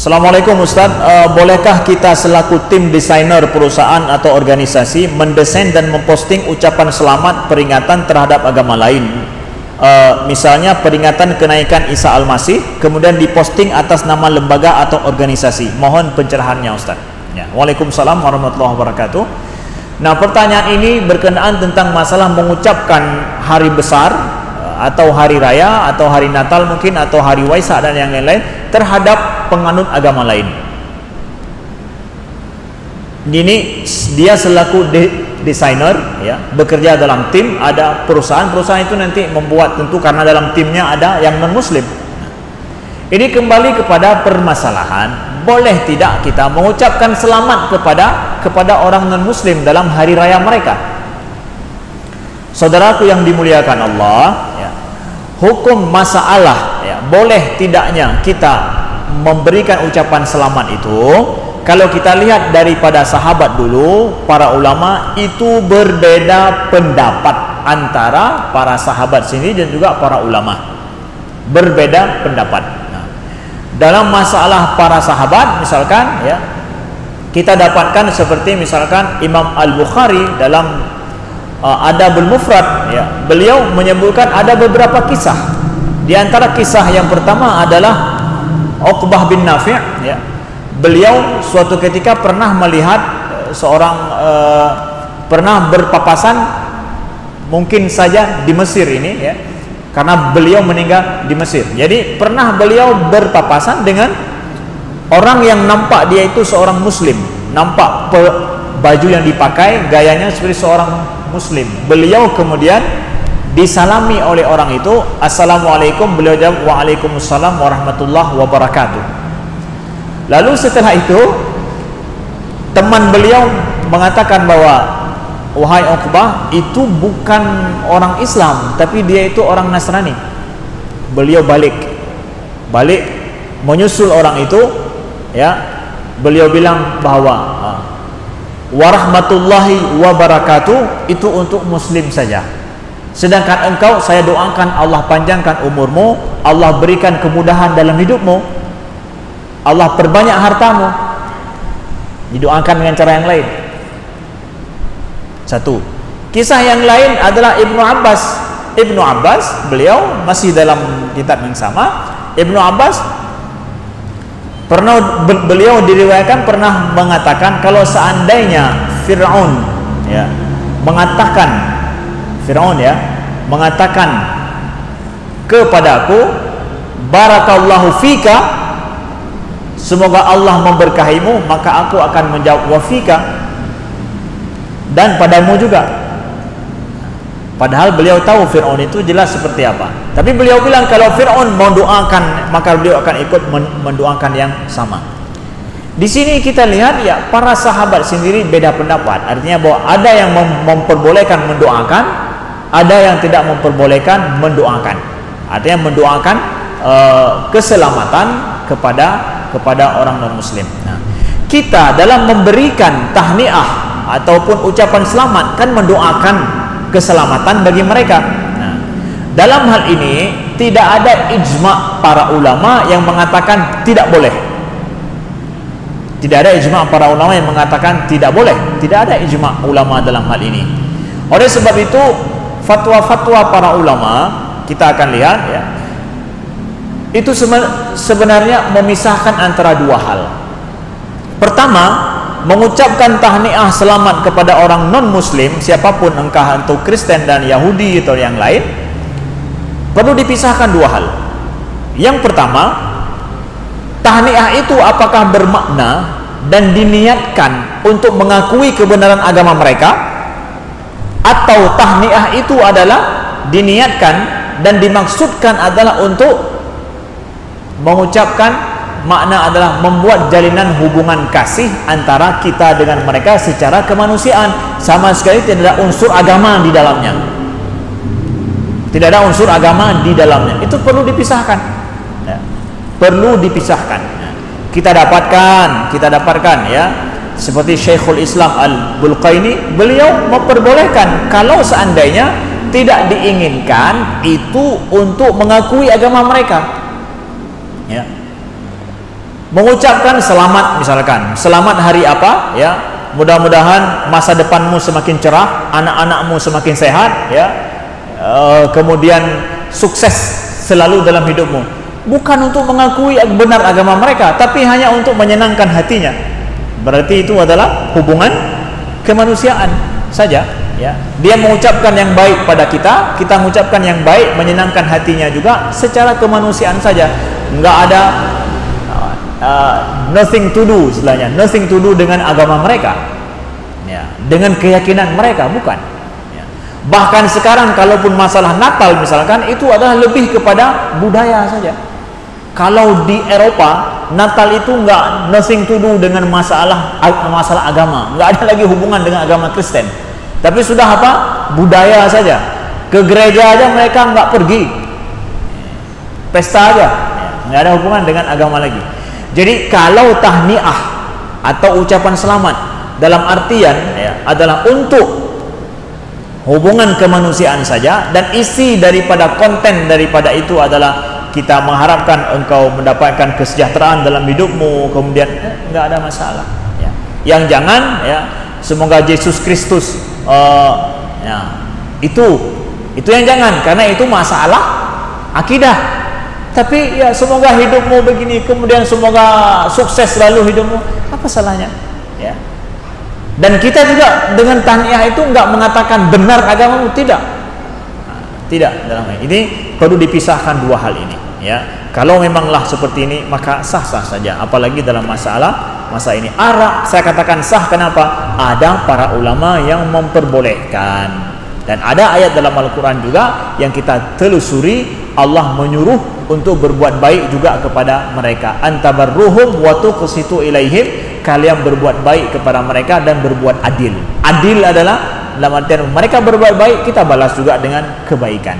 Assalamualaikum Ustaz, bolehkah kita selaku tim desainer perusahaan atau organisasi mendesain dan memposting ucapan selamat peringatan terhadap agama lain, misalnya peringatan kenaikan Isa Al-Masih, kemudian diposting atas nama lembaga atau organisasi? Mohon pencerahannya Ustaz. Ya. Waalaikumsalam warahmatullahi wabarakatuh. Nah, pertanyaan ini berkenaan tentang masalah mengucapkan hari besar atau hari raya atau hari Natal mungkin atau hari Waisak dan yang lain-lain terhadap penganut agama lain. Ini dia selaku desainer ya, bekerja dalam tim, ada perusahaan itu nanti membuat, tentu karena dalam timnya ada yang non muslim. Ini kembali kepada permasalahan, boleh tidak kita mengucapkan selamat kepada orang non muslim dalam hari raya mereka? Saudaraku yang dimuliakan Allah ya, hukum masalah ya, boleh tidaknya kita memberikan ucapan selamat itu, kalau kita lihat daripada sahabat dulu, para ulama itu berbeda pendapat antara para sahabat sini dan juga para ulama, berbeda pendapat. Nah, dalam masalah para sahabat misalkan ya, kita dapatkan seperti misalkan Imam Al-Bukhari dalam Adabul Mufrad ya, beliau menyebutkan ada beberapa kisah. Di antara kisah yang pertama adalah Uqbah bin Nafi' ya. Beliau suatu ketika pernah melihat seorang pernah berpapasan mungkin saja di Mesir ini ya, karena beliau meninggal di Mesir. Jadi pernah beliau berpapasan dengan orang yang nampak dia itu seorang muslim, nampak baju yang dipakai gayanya seperti seorang muslim. Beliau kemudian disalami oleh orang itu, assalamualaikum, beliau jawab waalaikumsalam warahmatullahi wabarakatuh. Lalu setelah itu teman beliau mengatakan bahwa wahai Uqbah, itu bukan orang Islam tapi dia itu orang Nasrani. Beliau balik menyusul orang itu ya, beliau bilang bahwa warahmatullahi wabarakatuh itu untuk muslim saja, sedangkan engkau saya doakan Allah panjangkan umurmu, Allah berikan kemudahan dalam hidupmu, Allah perbanyak hartamu. Didoakan dengan cara yang lain. Satu. Kisah yang lain adalah Ibnu Abbas, beliau masih dalam kitab yang sama. Ibnu Abbas beliau diriwayatkan pernah mengatakan, kalau seandainya Fir'aun ya mengatakan kepadaku barakallahu fika, semoga Allah memberkahimu, maka aku akan menjawab wafika, dan padamu juga. Padahal beliau tahu Fir'aun itu jelas seperti apa, tapi beliau bilang kalau Fir'aun mau doakan maka beliau akan ikut mendoakan yang sama. Di sini kita lihat ya, para sahabat sendiri beda pendapat. Artinya bahwa ada yang memperbolehkan mendoakan, ada yang tidak memperbolehkan mendoakan. Artinya mendoakan keselamatan kepada orang non muslim. Nah, kita dalam memberikan tahniah ataupun ucapan selamat kan mendoakan keselamatan bagi mereka. Nah, dalam hal ini tidak ada ijma' para ulama yang mengatakan tidak boleh. Tidak ada ijma' para ulama yang mengatakan tidak boleh. Tidak ada ijma' ulama dalam hal ini. Oleh sebab itu fatwa-fatwa para ulama kita akan lihat ya, itu sebenarnya memisahkan antara dua hal. Pertama, mengucapkan tahniah selamat kepada orang non muslim, siapapun engkau itu Kristen dan Yahudi atau yang lain, perlu dipisahkan dua hal. Yang pertama, tahniah itu apakah bermakna dan diniatkan untuk mengakui kebenaran agama mereka, atau tahniah itu adalah diniatkan dan dimaksudkan adalah untuk mengucapkan, makna adalah membuat jalinan hubungan kasih antara kita dengan mereka secara kemanusiaan, sama sekali tidak ada unsur agama di dalamnya. Tidak ada unsur agama di dalamnya. Itu perlu dipisahkan ya. Perlu dipisahkan ya. Kita dapatkan ya, seperti Syekhul Islam Al-Bulqaini, beliau memperbolehkan kalau seandainya tidak diinginkan itu untuk mengakui agama mereka ya. mengucapkan selamat, misalkan selamat hari apa ya, mudah-mudahan masa depanmu semakin cerah, anak-anakmu semakin sehat ya, kemudian sukses selalu dalam hidupmu. Bukan untuk mengakui benar agama mereka, tapi hanya untuk menyenangkan hatinya. Berarti itu adalah hubungan kemanusiaan saja ya. Dia mengucapkan yang baik pada kita, kita mengucapkan yang baik, menyenangkan hatinya juga secara kemanusiaan saja. Enggak ada nothing to do, istilahnya nothing to do dengan agama mereka ya, dengan keyakinan mereka, bukan ya. Bahkan sekarang kalaupun masalah Natal misalkan, itu adalah lebih kepada budaya saja. Kalau di Eropa, Natal itu enggak nothing to do dengan masalah agama, enggak ada lagi hubungan dengan agama Kristen, tapi sudah apa, budaya saja. Ke gereja aja mereka enggak pergi, pesta aja ya, enggak ada hubungan dengan agama lagi. Jadi kalau tahniah atau ucapan selamat dalam artian ya, adalah untuk hubungan kemanusiaan saja, dan isi daripada konten daripada itu adalah kita mengharapkan engkau mendapatkan kesejahteraan dalam hidupmu, kemudian enggak ada masalah ya. Yang jangan ya, semoga Yesus Kristus ya, itu yang jangan, karena itu masalah akidah. Tapi ya semoga hidupmu begini, kemudian semoga sukses selalu hidupmu, apa salahnya ya? Dan kita juga dengan tahniah itu enggak mengatakan benar agamamu, tidak. Tidak, dalam ini perlu dipisahkan dua hal ini ya. Kalau memanglah seperti ini maka sah-sah saja, apalagi dalam masa ini. Saya katakan sah, kenapa? Ada para ulama yang memperbolehkan, dan ada ayat dalam Al-Quran juga yang kita telusuri, Allah menyuruh untuk berbuat baik juga kepada mereka. Antabarruhum wa tuqsitu ilaihim, kalian berbuat baik kepada mereka dan berbuat adil. Adil adalah dalam artian mereka berbuat baik, kita balas juga dengan kebaikan.